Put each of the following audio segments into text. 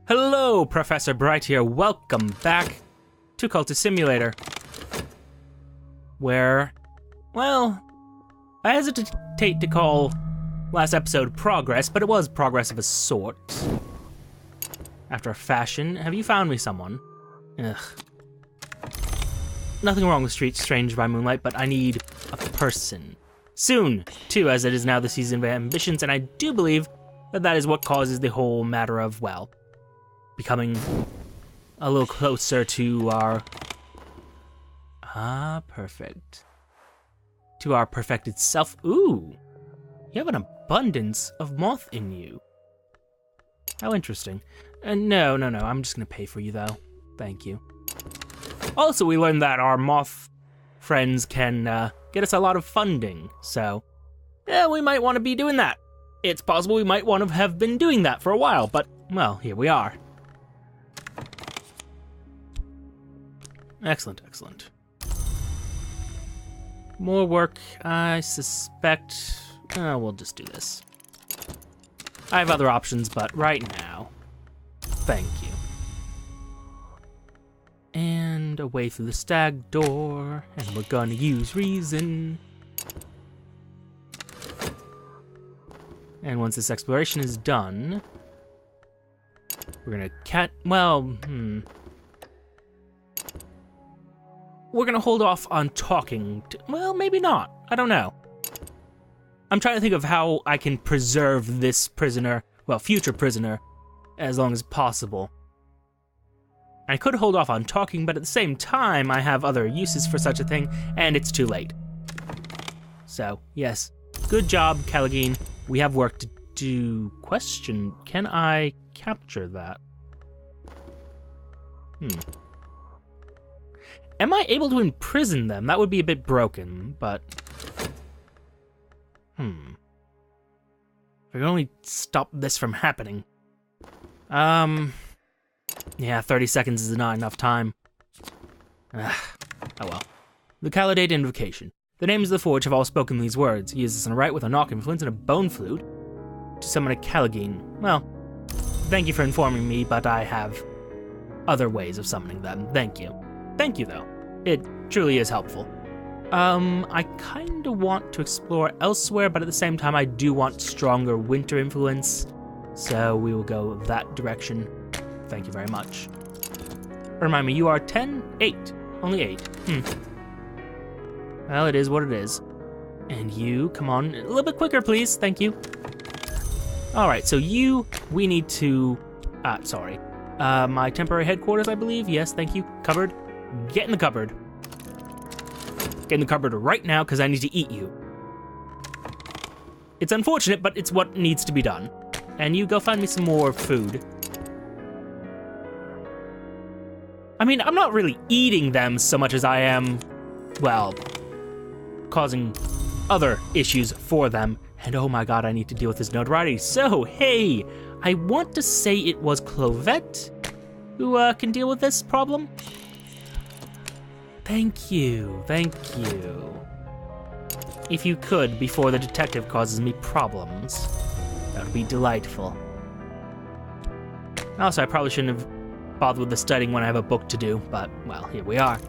Hello, Professor Bright here. Welcome back to Cultist Simulator. Where, well, I hesitate to call last episode progress, but it was progress of a sort. After a fashion. Have you found me someone? Ugh. Nothing wrong with Street Strange by Moonlight, but I need a person. Soon, too, as it is now the season of ambitions, and I do believe that that is what causes the whole matter of, well, becoming a little closer to our... perfect. To our perfected self. Ooh, you have an abundance of moth in you. How interesting. No, I'm just gonna pay for you, though. Thank you. Also, we learned that our moth friends can get us a lot of funding, so yeah, we might want to be doing that. It's possible we might want to have been doing that for a while, but, well, here we are. Excellent, excellent. More work, I suspect. We'll just do this. I have other options, but right now, thank you. And away through the stag door, and we're gonna use reason. And once this exploration is done, we're gonna we're gonna hold off on talking well, maybe not, I don't know. I'm trying to think of how I can preserve this prisoner, well, future prisoner, as long as possible. I could hold off on talking, but at the same time, I have other uses for such a thing, and it's too late. So, yes, good job, Caligine. We have work to do. Question, can I capture that? Am I able to imprison them? That would be a bit broken, but... If I could only stop this from happening. Yeah, 30 seconds is not enough time. Oh well. The Calidate Invocation. The names of the Forge have all spoken these words. He uses this on a right with a knock influence and a bone flute to summon a Caligine. Well, thank you for informing me, but I have other ways of summoning them. Thank you. Thank you, though. It truly is helpful. I kinda want to explore elsewhere, but at the same time I do want stronger winter influence, so we will go that direction. Thank you very much. Remind me, you are 10? 8. Only 8. Well, it is what it is. And you, come on, a little bit quicker, please. Thank you. Alright, so we need to... my temporary headquarters, I believe. Yes, thank you. Cupboard. Get in the cupboard. Get in the cupboard right now, because I need to eat you. It's unfortunate, but it's what needs to be done. And you go find me some more food. I mean, I'm not really eating them so much as I am, well, causing other issues for them. And oh my god, I need to deal with this notoriety. So, hey, I want to say it was Clovette who can deal with this problem. Thank you, thank you. If you could, before the detective causes me problems, that would be delightful. Also, I probably shouldn't have bothered with the studying when I have a book to do, but, well, here we are.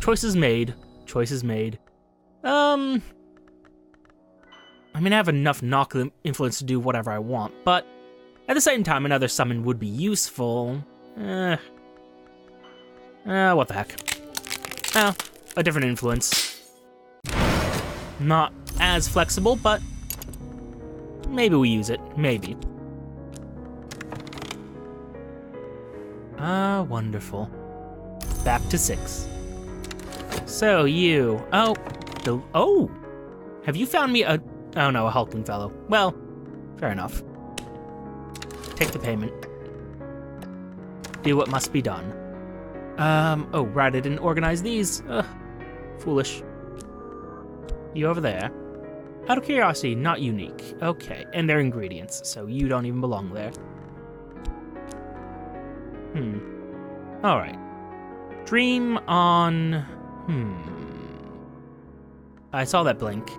Choices made. Choices made. I mean, I have enough knock influence to do whatever I want, but at the same time, another summon would be useful. What the heck. A different influence. Not as flexible, but maybe we use it. Maybe. Wonderful. Back to 6. So you... Oh! Have you found me a... Oh no, a hulking fellow. Well, fair enough. Take the payment. Do what must be done. Oh, right, I didn't organize these. Ugh, foolish. You over there? Out of curiosity, not unique. Okay, and they're ingredients, so you don't even belong there. Alright. Dream on... I saw that blink.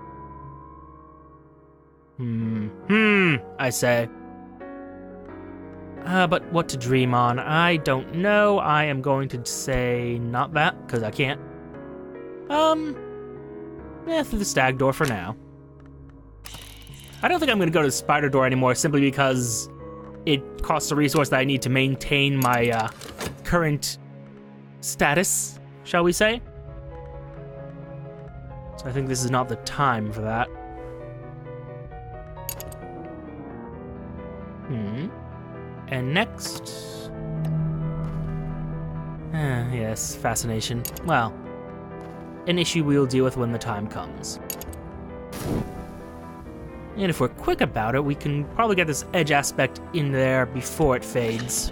I say. But what to dream on? I don't know. I am going to say not that, because I can't. Through the stag door for now. I don't think I'm going to go to the spider door anymore, simply because it costs a resource that I need to maintain my current status, shall we say. So I think this is not the time for that. And next... yes, fascination. Well, an issue we'll deal with when the time comes. And if we're quick about it, we can probably get this edge aspect in there before it fades.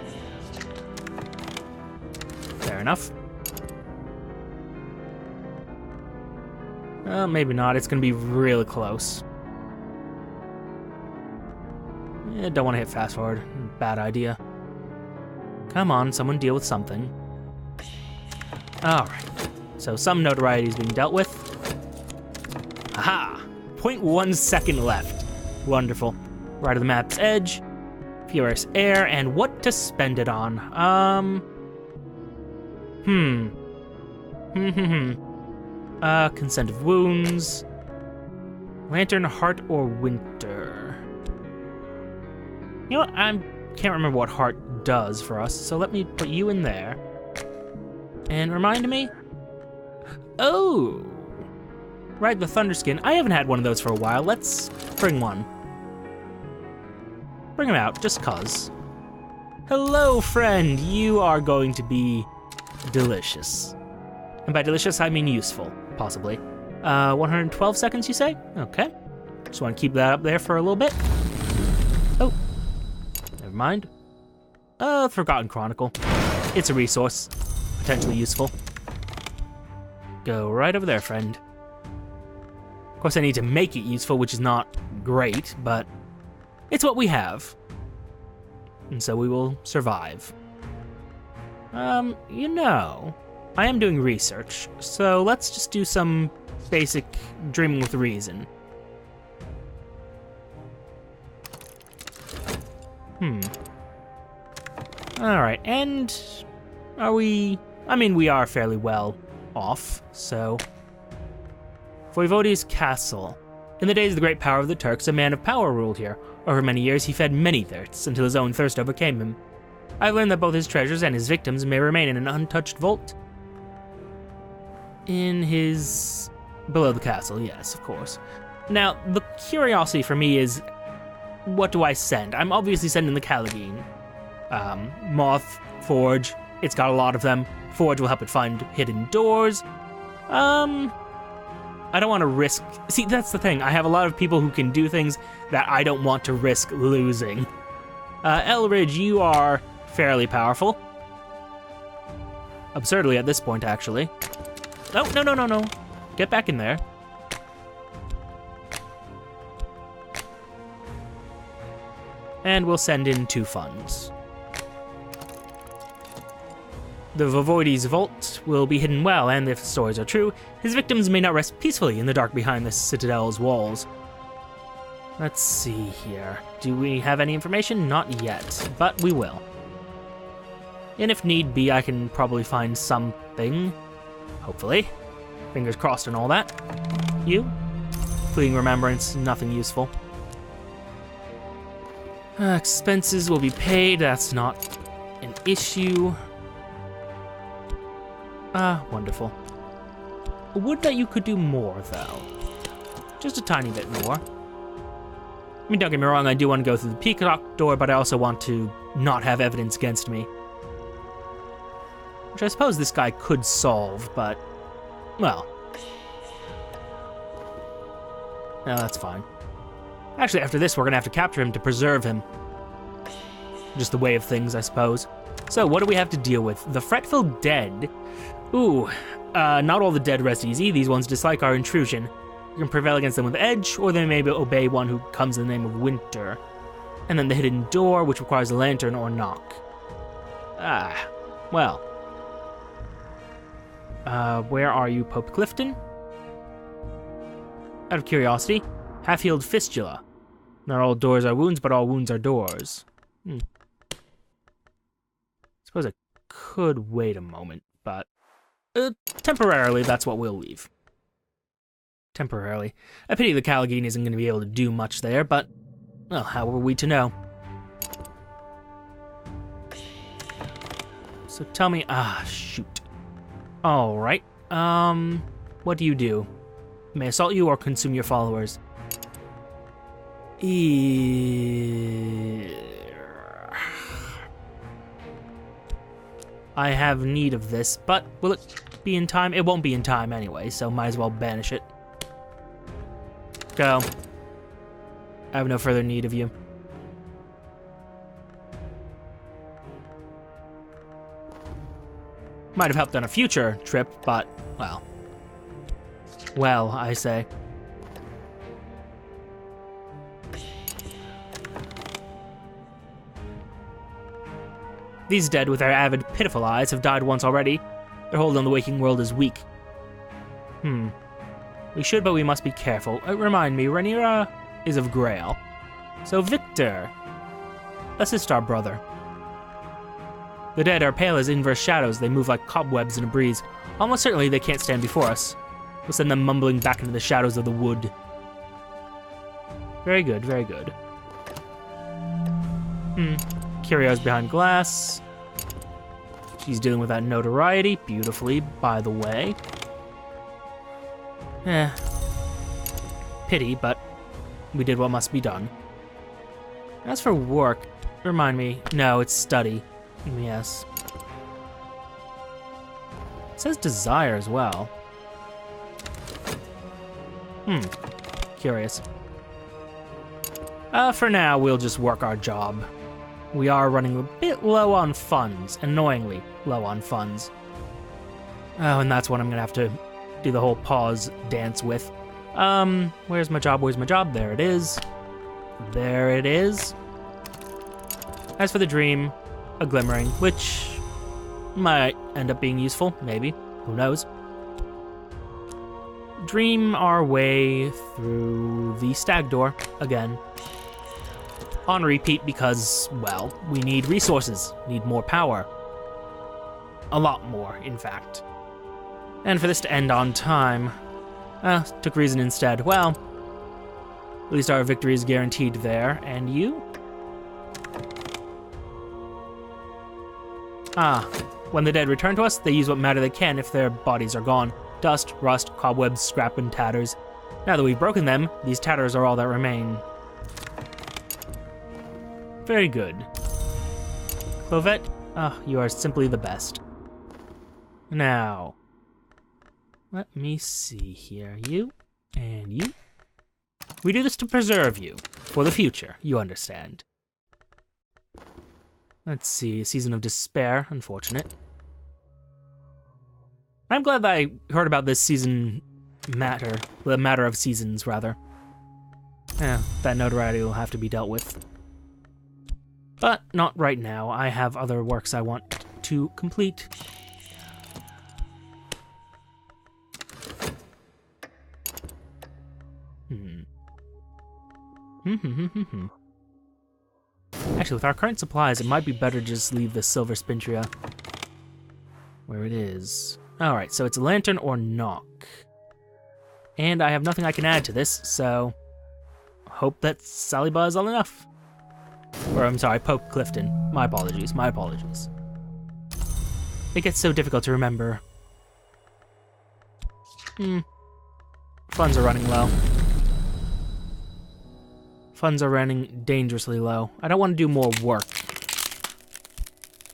Fair enough. Maybe not. It's going to be really close. Don't want to hit fast forward. Bad idea. Come on, someone deal with something. Alright. So some notoriety is being dealt with. Aha! 0.1 second left. Wonderful. Right of the map's edge. Furious air, and what to spend it on? Consent of wounds. Lantern, heart, or winter. You know what? I can't remember what heart does for us, so let me put you in there. And remind me. Oh! Right, the Thunderskin. I haven't had one of those for a while. Let's bring one. Bring him out, just cause. Hello, friend. You are going to be delicious. And by delicious, I mean useful, possibly. 112 seconds, you say? Okay. Just want to keep that up there for a little bit. Oh. Never mind. Forgotten Chronicle. It's a resource. Potentially useful. Go right over there, friend. Of course, I need to make it useful, which is not great, but it's what we have. And so we will survive. You know, I am doing research, so let's just do some basic dreaming with reason. Alright, and are we... I mean, we are fairly well off, so... Voivodi's Castle. In the days of the great power of the Turks, a man of power ruled here. Over many years, he fed many thirsts, until his own thirst overcame him. I've learned that both his treasures and his victims may remain in an untouched vault. In his... below the castle, yes, of course. Now, the curiosity for me is, what do I send? I'm obviously sending the Caligine. Moth, Forge, it's got a lot of them. Forge will help it find hidden doors. I don't want to risk... See, that's the thing. I have a lot of people who can do things that I don't want to risk losing. Elridge, you are fairly powerful. Absurdly at this point, actually. Oh, no. Get back in there. And we'll send in 2 funds. The Voivodes' vault will be hidden well, and if the stories are true, his victims may not rest peacefully in the dark behind the citadel's walls. Let's see here. Do we have any information? Not yet, but we will. And if need be, I can probably find something. Hopefully. Fingers crossed and all that. You? Fleeting remembrance, nothing useful. Expenses will be paid, that's not an issue. Wonderful. Would that you could do more, though. Just a tiny bit more. I mean, don't get me wrong, I do want to go through the Peacock Door, but I also want to not have evidence against me. Which I suppose this guy could solve, but... well... no, that's fine. Actually, after this, we're gonna have to capture him to preserve him. Just the way of things, I suppose. So, what do we have to deal with? The Fretful Dead. Ooh, not all the dead rest easy. These ones dislike our intrusion. You can prevail against them with edge, or they may obey one who comes in the name of winter. And then the hidden door, which requires a lantern or knock. Well. Where are you, Pope Clifton? Out of curiosity, half-healed fistula. Not all doors are wounds, but all wounds are doors. Suppose I could wait a moment, but temporarily, that's what we'll leave. Temporarily. I pity the Caligine isn't going to be able to do much there, but, well, how were we to know? So tell me, shoot. Alright, what do you do? May assault you or consume your followers? I have need of this, but will it be in time? It won't be in time anyway, so might as well banish it. Go. I have no further need of you. Might have helped on a future trip, but, well. Well, I say. These dead with their avid, pitiful eyes have died once already. Their hold on the waking world is weak. We should, but we must be careful. Remind me, Rhaenyra is of Grail. So Victor, assist our brother. The dead are pale as inverse shadows. They move like cobwebs in a breeze. Almost certainly they can't stand before us. We'll send them mumbling back into the shadows of the wood. Very good, very good. Curio's behind glass. She's dealing with that notoriety beautifully, by the way. Pity, but we did what must be done. As for work, remind me. No, it's study. Yes. It says desire as well. Curious. For now, we'll just work our job. We are running a bit low on funds, annoyingly low on funds. Oh, and that's what I'm gonna have to do the whole pause dance with. Where's my job? Where's my job? There it is. There it is. As for the dream, a glimmering, which might end up being useful, maybe. Who knows? Dream our way through the stag door again. On repeat because, well, we need resources, need more power. A lot more, in fact. And for this to end on time, took reason instead. Well, at least our victory is guaranteed there. And you? When the dead return to us, they use what matter they can if their bodies are gone. Dust, rust, cobwebs, scrap, and tatters. Now that we've broken them, these tatters are all that remain. Very good. Clovette, you are simply the best. Now, let me see here. You and you. We do this to preserve you for the future, you understand. Let's see, a season of despair, unfortunate. I'm glad that I heard about this season matter, the matter of seasons, rather. That notoriety will have to be dealt with. But not right now. I have other works I want to complete. Actually, with our current supplies, it might be better to just leave the silver spintria where it is. Alright, so it's a lantern or knock. And I have nothing I can add to this, so hope that Saliba is all enough. Or, I'm sorry, Pope Clifton. My apologies, my apologies. It gets so difficult to remember. Funds are running low. Funds are running dangerously low. I don't want to do more work.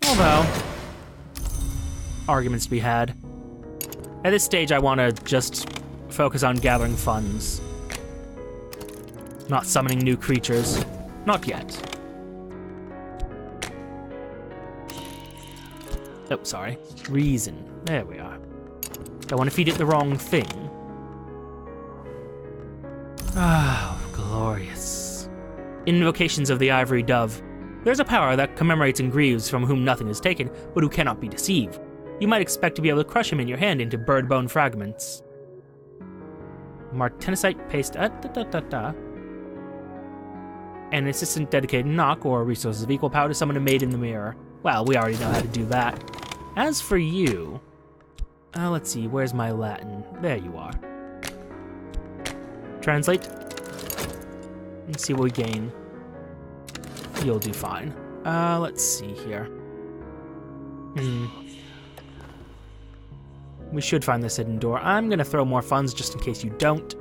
Although, arguments to be had. At this stage, I want to just focus on gathering funds. Not summoning new creatures. Not yet. Oh, sorry. Reason. There we are. Don't want to feed it the wrong thing. Ah, glorious. Invocations of the Ivory Dove. There's a power that commemorates and grieves from whom nothing is taken, but who cannot be deceived. You might expect to be able to crush him in your hand into bird bone fragments. Martenasite paste. An assistant dedicated knock, or resources of equal power to summon a maid in the mirror. Well, we already know how to do that. As for you... let's see, where's my Latin? There you are. Translate. Let's see what we gain. You'll do fine. Let's see here. We should find this hidden door. I'm gonna throw more funds just in case you don't.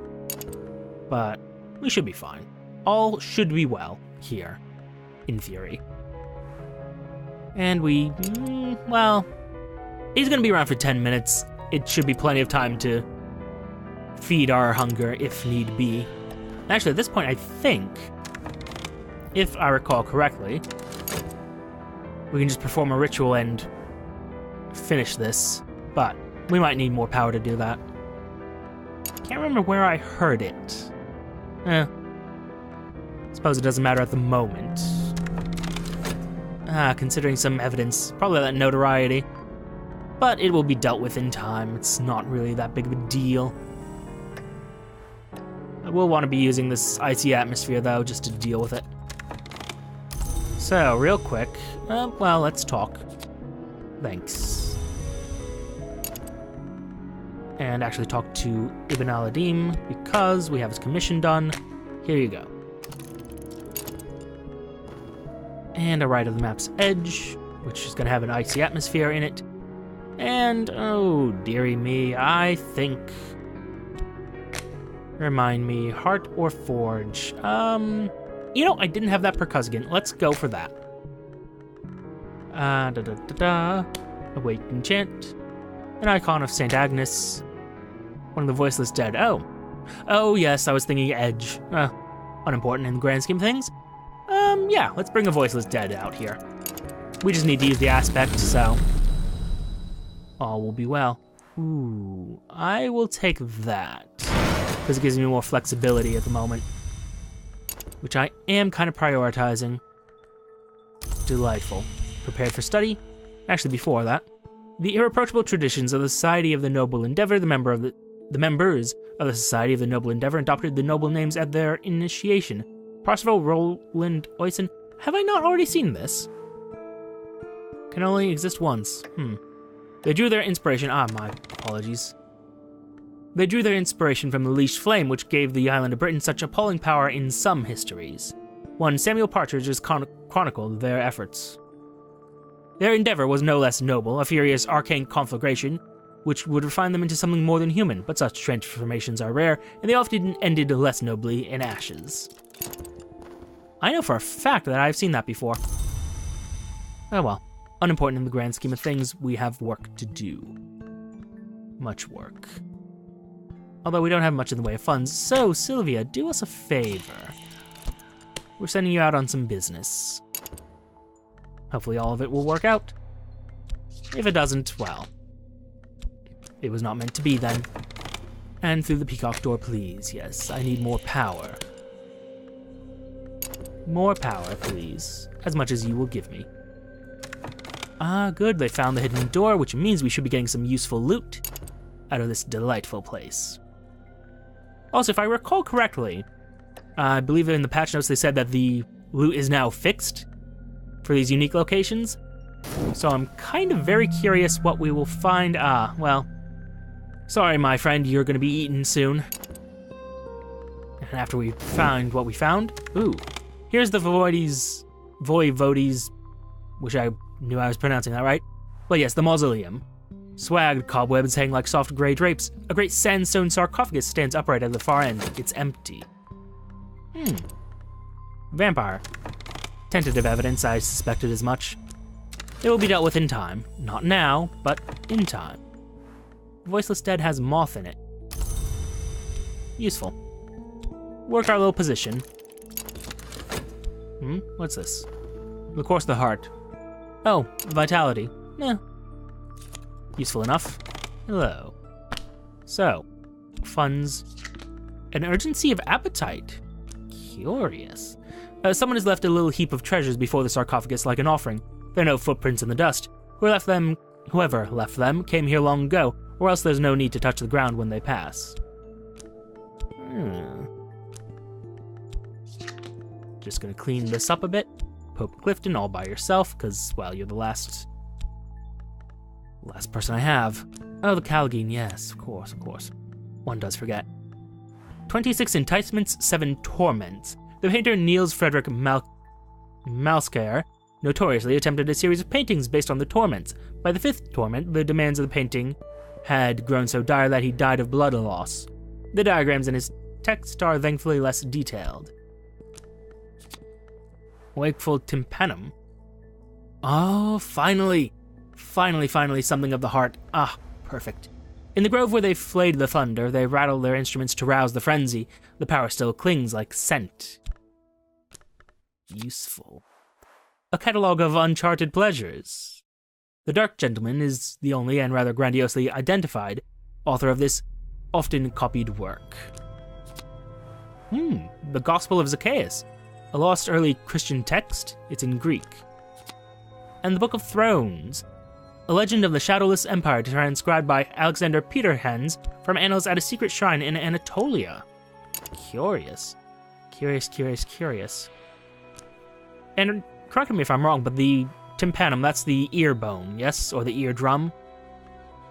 But we should be fine. All should be well here, in theory. And we, well, he's gonna be around for 10 minutes. It should be plenty of time to feed our hunger if need be. Actually, at this point, I think, if I recall correctly, we can just perform a ritual and finish this, but we might need more power to do that. Can't remember where I heard it. Suppose it doesn't matter at the moment. Considering some evidence, probably that notoriety. But it will be dealt with in time. It's not really that big of a deal. I will want to be using this icy atmosphere, though, just to deal with it. So, real quick, well, let's talk. Thanks. And actually talk to Ibn al-Adim, because we have his commission done. Here you go. And a right of the map's edge, which is going to have an icy atmosphere in it. And, oh, dearie me, I think... Remind me, heart or forge? You know, I didn't have that percussigan. Let's go for that. Await enchant. An icon of St. Agnes. One of the voiceless dead. Oh, yes, I was thinking edge. Unimportant in the grand scheme of things. Yeah, let's bring a voiceless dead out here. We just need to use the aspect, so... all will be well. Ooh, I will take that. Because it gives me more flexibility at the moment. Which I am kind of prioritizing. Delightful. Prepared for study? Actually, before that. The irreproachable traditions of the Society of the Noble Endeavor, the members of the Society of the Noble Endeavor adopted the noble names at their initiation. Parsifal, Roland, Oysen. Have I not already seen this? Can only exist once. They drew their inspiration... my apologies. They drew their inspiration from the leashed flame, which gave the island of Britain such appalling power in some histories. One Samuel Partridge has chronicled their efforts. Their endeavor was no less noble, a furious arcane conflagration, which would refine them into something more than human, but such transformations are rare, and they often ended less nobly in ashes. I know for a fact that I've seen that before. Oh well, unimportant in the grand scheme of things, we have work to do. Much work. Although we don't have much in the way of funds, so Sylvia, do us a favor. We're sending you out on some business. Hopefully all of it will work out. If it doesn't, well, it was not meant to be then. And through the Peacock Door, please. Yes, I need more power. More power, please. As much as you will give me. Good, they found the hidden door, which means we should be getting some useful loot out of this delightful place. Also, if I recall correctly, I believe in the patch notes they said that the loot is now fixed for these unique locations. So I'm kind of very curious what we will find. Well, sorry, my friend, you're going to be eaten soon. And after we find what we found, here's the Voivodes, which I knew I was pronouncing that right. Well, yes, the mausoleum. Swagged cobwebs hang like soft gray drapes. A great sandstone sarcophagus stands upright at the far end. It's empty. Vampire. Tentative evidence, I suspected as much. It will be dealt with in time. Not now, but in time. Voiceless Dead has moth in it. Useful. Work our little position. What's this? The course of the heart. Oh, vitality. Useful enough. Hello. So, funds. An urgency of appetite. Curious. Someone has left a little heap of treasures before the sarcophagus like an offering. There are no footprints in the dust. Whoever left them came here long ago, or else there's no need to touch the ground when they pass. Just gonna clean this up a bit. Pope Clifton all by yourself, because, well, you're the last person I have. Oh, the Calgene, yes, of course. One does forget. 26 enticements, 7 torments. The painter Niels Frederick Malskaer notoriously attempted a series of paintings based on the torments. By the 5th torment, the demands of the painting had grown so dire that he died of blood loss. The diagrams in his text are thankfully less detailed. Wakeful tympanum. Oh, finally, something of the heart. Ah, perfect. In the grove where they flayed the thunder, they rattle their instruments to rouse the frenzy. The power still clings like scent. Useful. A catalogue of uncharted pleasures. The Dark Gentleman is the only and rather grandiosely identified author of this often copied work. The Gospel of Zacchaeus, a lost early Christian text. It's in Greek. And the Book of Thrones, a legend of the shadowless empire transcribed by Alexander Peterhans from annals at a secret shrine in Anatolia. Curious. And correct me if I'm wrong, but the tympanum, that's the ear bone, yes? Or the eardrum?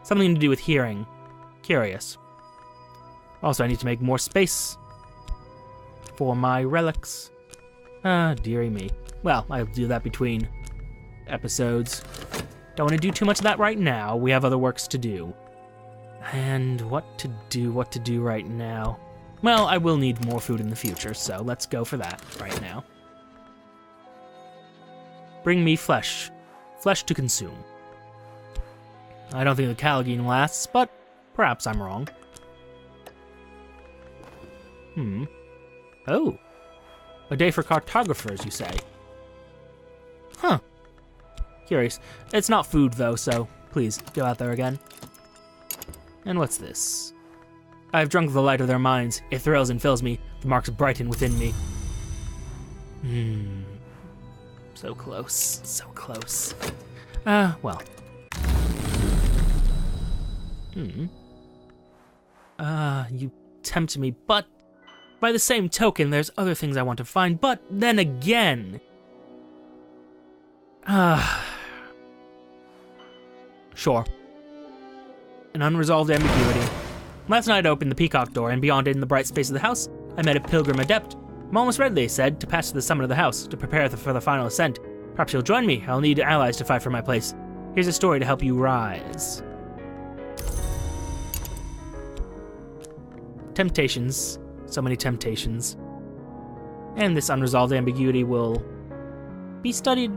Something to do with hearing. Curious. Also, I need to make more space for my relics. Ah, dearie me. Well, I'll do that between episodes. Don't want to do too much of that right now. We have other works to do. And what to do right now? Well, I will need more food in the future, so let's go for that right now. Bring me flesh. Flesh to consume. I don't think the Calgene lasts, but perhaps I'm wrong. Oh. A day for cartographers, you say? Huh. Curious. It's not food, though, so please, go out there again. And what's this? I've drunk the light of their minds. It thrills and fills me. The marks brighten within me. So close. Well. You tempt me, but by the same token, there's other things I want to find, but then again... Sure. An unresolved ambiguity. Last night I opened the Peacock Door, and beyond it in the bright space of the house, I met a pilgrim adept. I'm almost ready, they said, to pass to the summit of the house, to prepare for the final ascent. Perhaps you'll join me. I'll need allies to fight for my place. Here's a story to help you rise. Temptations. So many temptations. And this unresolved ambiguity will be studied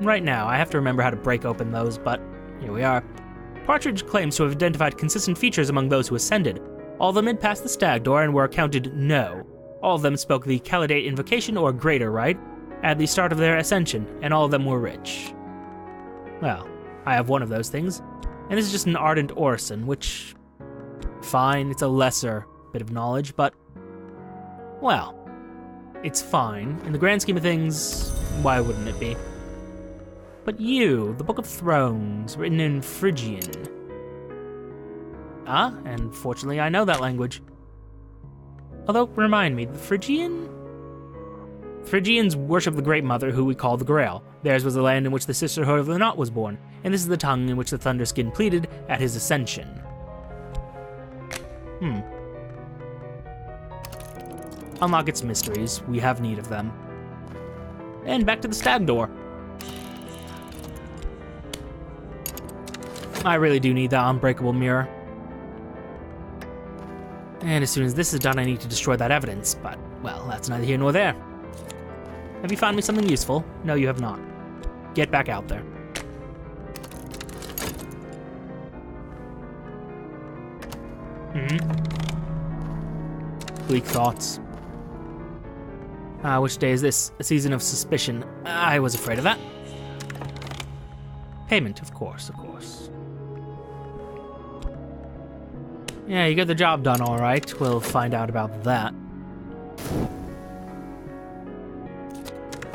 right now. I have to remember how to break open those, but here we are. Partridge claims to have identified consistent features among those who ascended. All of them had passed the stag door and were counted no. All of them spoke the Calidate invocation or greater rite at the start of their ascension, and all of them were rich. Well, I have one of those things, and this is just an ardent orison, which... fine, it's a lesser bit of knowledge, but... well, it's fine. In the grand scheme of things, why wouldn't it be? But you, the Book of Thrones, written in Phrygian. Ah, and fortunately I know that language. Although, remind me, the Phrygian? Phrygians worship the Great Mother, who we call the Grail. Theirs was the land in which the Sisterhood of the Knot was born, and this is the tongue in which the Thunderskin pleaded at his ascension. Unlock its mysteries. We have need of them. And back to the stag door. I really do need that unbreakable mirror. And as soon as this is done, I need to destroy that evidence, but, well, that's neither here nor there. Have you found me something useful? No, you have not. Get back out there. Bleak thoughts. Which day is this? A season of suspicion. I was afraid of that. Payment, of course. Yeah, you get the job done all right. We'll find out about that.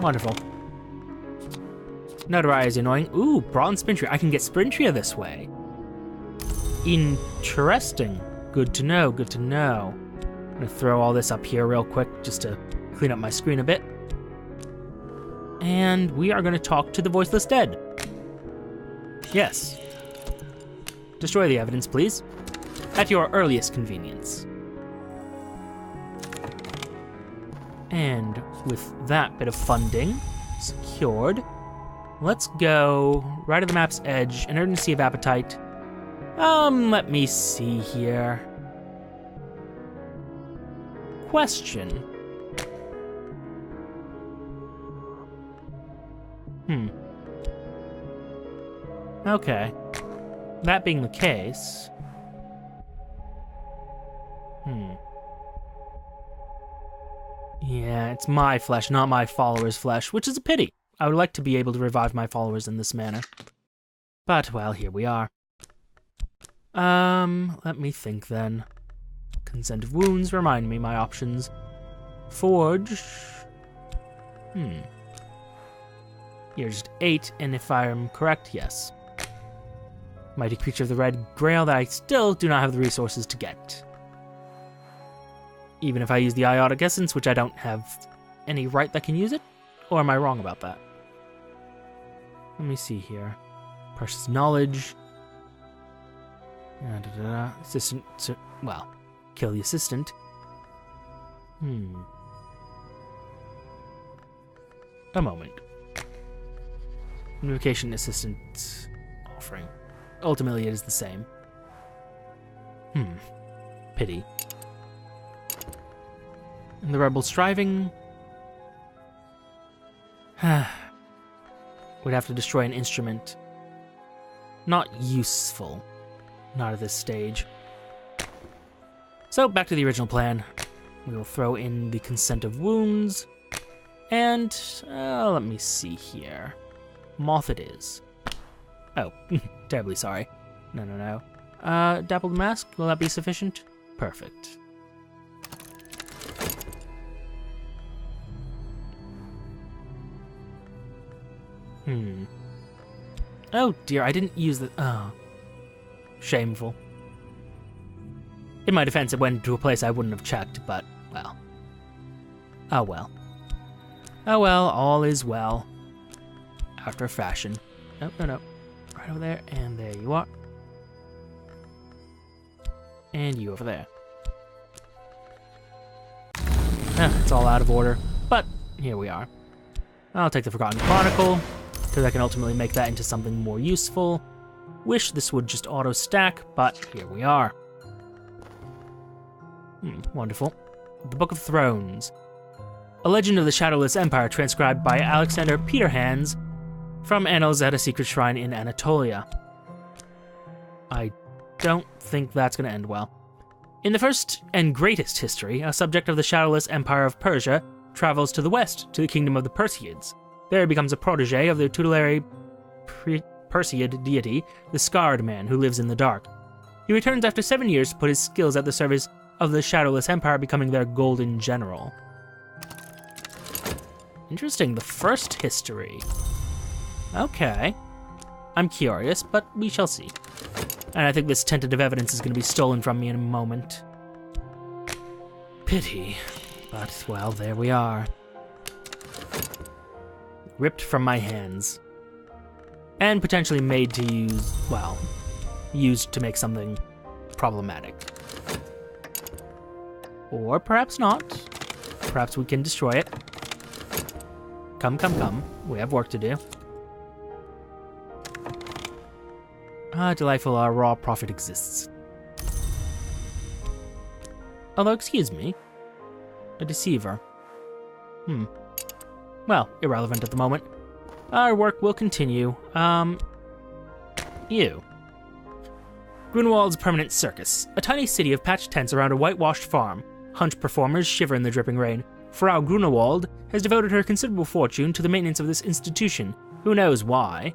Wonderful. Notoriety is annoying. Ooh, bronze Sprintria. I can get Sprintria this way. Interesting. Good to know. I'm gonna throw all this up here real quick just to clean up my screen a bit. And we are going to talk to the voiceless dead. Yes. Destroy the evidence, please. At your earliest convenience. And with that bit of funding secured, let's go right to the map's edge, an urgency of appetite. Let me see here. Question. Okay. That being the case... Yeah, it's my flesh, not my followers' flesh, which is a pity. I would like to be able to revive my followers in this manner. But, well, here we are. Let me think then. Consent of wounds, remind me my options. Forge. You're just 8, and if I'm correct, yes. Mighty creature of the red grail that I still do not have the resources to get. Even if I use the iotic essence, which I don't have any right that can use it? Or am I wrong about that? Let me see here. Precious knowledge. Assistant, well, kill the assistant. A moment. Invocation assistant offering. Ultimately, it is the same. Pity. And the rebel striving... Would have to destroy an instrument. Not useful. Not at this stage. So, back to the original plan. We will throw in the consent of wounds. And, let me see here. Moth it is. Oh, terribly sorry. No. Dappled mask, will that be sufficient? Perfect. Oh dear, I didn't use the... Oh. Shameful. In my defense, it went to a place I wouldn't have checked, but, well. Oh well. Oh well, all is well. After a fashion. No. Right over there, and there you are. And you over there. It's all out of order, but here we are. I'll take the Forgotten Chronicle, because I can ultimately make that into something more useful. Wish this would just auto-stack, but here we are. Wonderful. The Book of Thrones. A legend of the Shadowless Empire transcribed by Alexander Peterhands from Annals at a Secret Shrine in Anatolia. I don't think that's going to end well. In the first and greatest history, a subject of the Shadowless Empire of Persia travels to the west, to the kingdom of the Perseids. There he becomes a protege of the tutelary Perseid deity, the Scarred Man, who lives in the dark. He returns after 7 years to put his skills at the service of the Shadowless Empire, becoming their golden general. Interesting, the first history. Okay. I'm curious, but we shall see. And I think this tentative evidence is going to be stolen from me in a moment. Pity. But, well, there we are. Ripped from my hands. And potentially made to use, well, used to make something problematic. Or perhaps not. Perhaps we can destroy it. Come. We have work to do. Delightful, our raw profit exists. Although, excuse me. A deceiver. Well, irrelevant at the moment. Our work will continue. You. Grunewald's Permanent Circus. A tiny city of patched tents around a whitewashed farm. Hunt performers shiver in the dripping rain. Frau Grunewald has devoted her considerable fortune to the maintenance of this institution. Who knows why?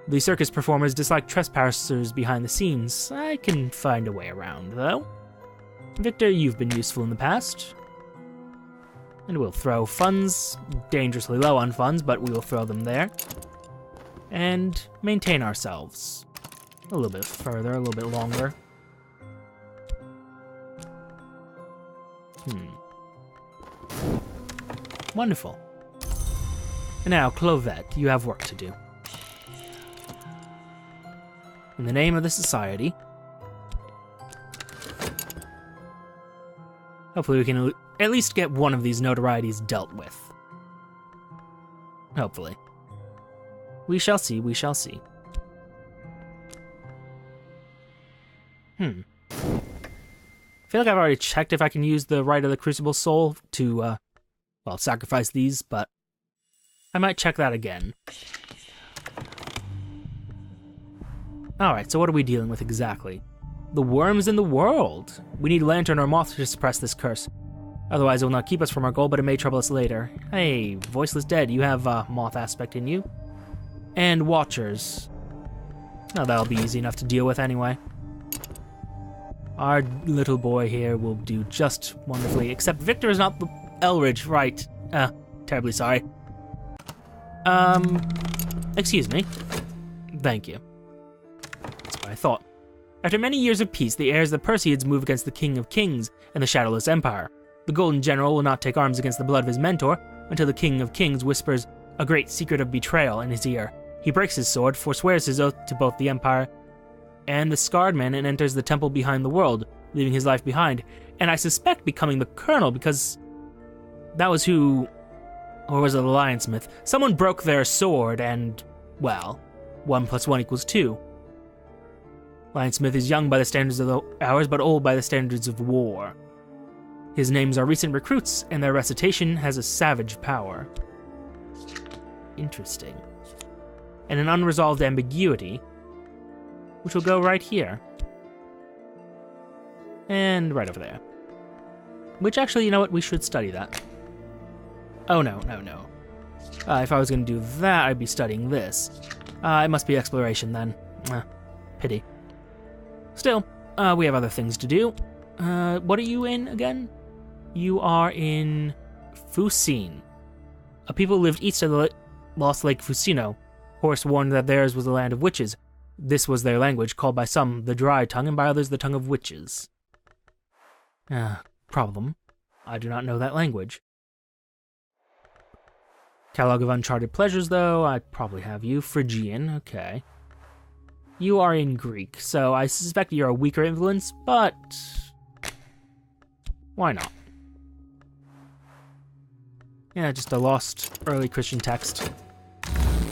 The circus performers dislike trespassers behind the scenes. I can find a way around, though. Victor, you've been useful in the past. And we'll throw funds, dangerously low on funds, but we will throw them there. And maintain ourselves. A little bit further, a little bit longer. Wonderful. And now, Clovette, you have work to do. In the name of the society, hopefully we can at least get one of these notorieties dealt with. Hopefully. We shall see, we shall see. I feel like I've already checked if I can use the Rite of the Crucible Soul to, well, sacrifice these, but I might check that again. Alright, so what are we dealing with exactly? The worms in the world! We need lantern or moth to suppress this curse. Otherwise it will not keep us from our goal, but it may trouble us later. Hey, Voiceless Dead, you have a moth aspect in you. And Watchers. Oh, that'll be easy enough to deal with anyway. Our little boy here will do just wonderfully, except Victor is not the Eldritch, right? Terribly sorry. Excuse me. Thank you. That's what I thought. After many years of peace, the heirs of the Perseids move against the King of Kings and the Shadowless Empire. The Golden General will not take arms against the blood of his mentor until the King of Kings whispers a great secret of betrayal in his ear. He breaks his sword, forswears his oath to both the Empire and the Scarred Man, and enters the temple behind the world, leaving his life behind, and I suspect becoming the Colonel, because that was who, or was it the Lionsmith? Someone broke their sword and, well, 1 + 1 = 2. Lionsmith is young by the standards of ours, but old by the standards of war. His names are recent recruits, and their recitation has a savage power. Interesting. And an unresolved ambiguity, which will go right here. And right over there. Which actually, you know what, we should study that. Oh no. If I was going to do that, I'd be studying this. It must be exploration then. Pity. Still, we have other things to do. What are you in again? You are in Fucine. A people lived east of the lost Lake Fusino. Horse warned that theirs was the land of witches. This was their language, called by some the Dry Tongue, and by others the Tongue of Witches. Problem. I do not know that language. Catalog of Uncharted Pleasures, though, I'd probably have you. Phrygian, okay. You are in Greek, so I suspect you're a weaker influence, but why not? Yeah, just a lost early Christian text.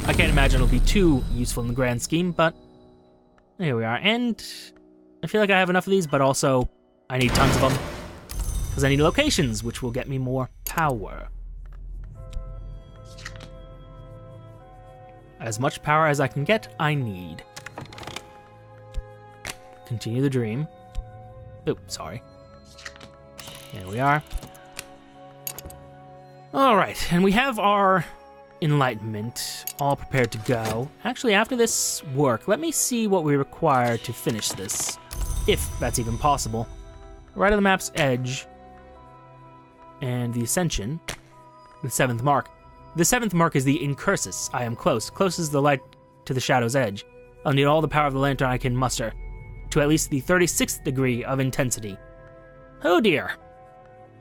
I can't imagine it'll be too useful in the grand scheme, but here we are. And I feel like I have enough of these, but also I need tons of them, because I need locations, which will get me more power. As much power as I can get, I need. Continue the dream. Oh, sorry. There we are. Alright, and we have our enlightenment all prepared to go. Actually, after this work, let me see what we require to finish this, if that's even possible. Right on the map's edge, and the Ascension, the 7th mark. The 7th mark is the Incursus. I am close. Close is the light to the shadow's edge. I'll need all the power of the lantern I can muster, to at least the 36th degree of intensity. Oh dear.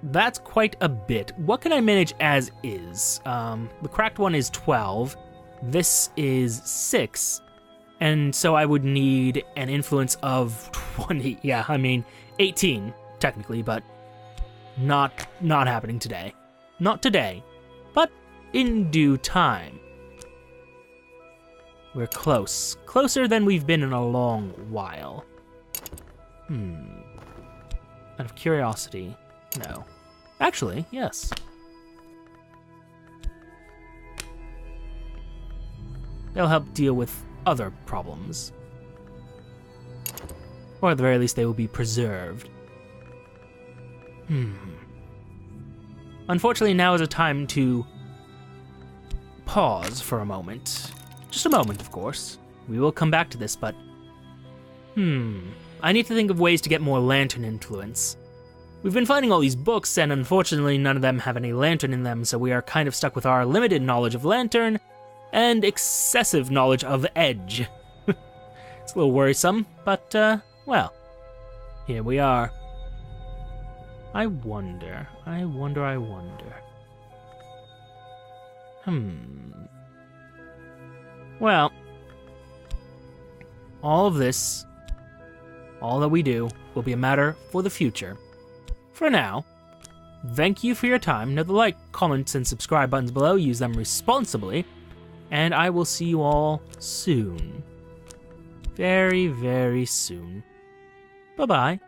That's quite a bit. What can I manage as is? The cracked one is 12. This is 6. And so I would need an influence of 20. Yeah, I mean, 18, technically, but not happening today. Not today, but in due time. We're close. Closer than we've been in a long while. Out of curiosity, no. Actually, yes. They'll help deal with other problems. Or at the very least, they will be preserved. Unfortunately, now is a time to pause for a moment. Just a moment, of course. We will come back to this, but... I need to think of ways to get more lantern influence. We've been finding all these books, and unfortunately none of them have any lantern in them, so we are kind of stuck with our limited knowledge of lantern and excessive knowledge of edge. It's a little worrisome, but, well, here we are. I wonder. Well, all of this, all that we do, will be a matter for the future. For now, thank you for your time. Note the like, comments, and subscribe buttons below. Use them responsibly. And I will see you all soon. Very, very soon. Bye-bye.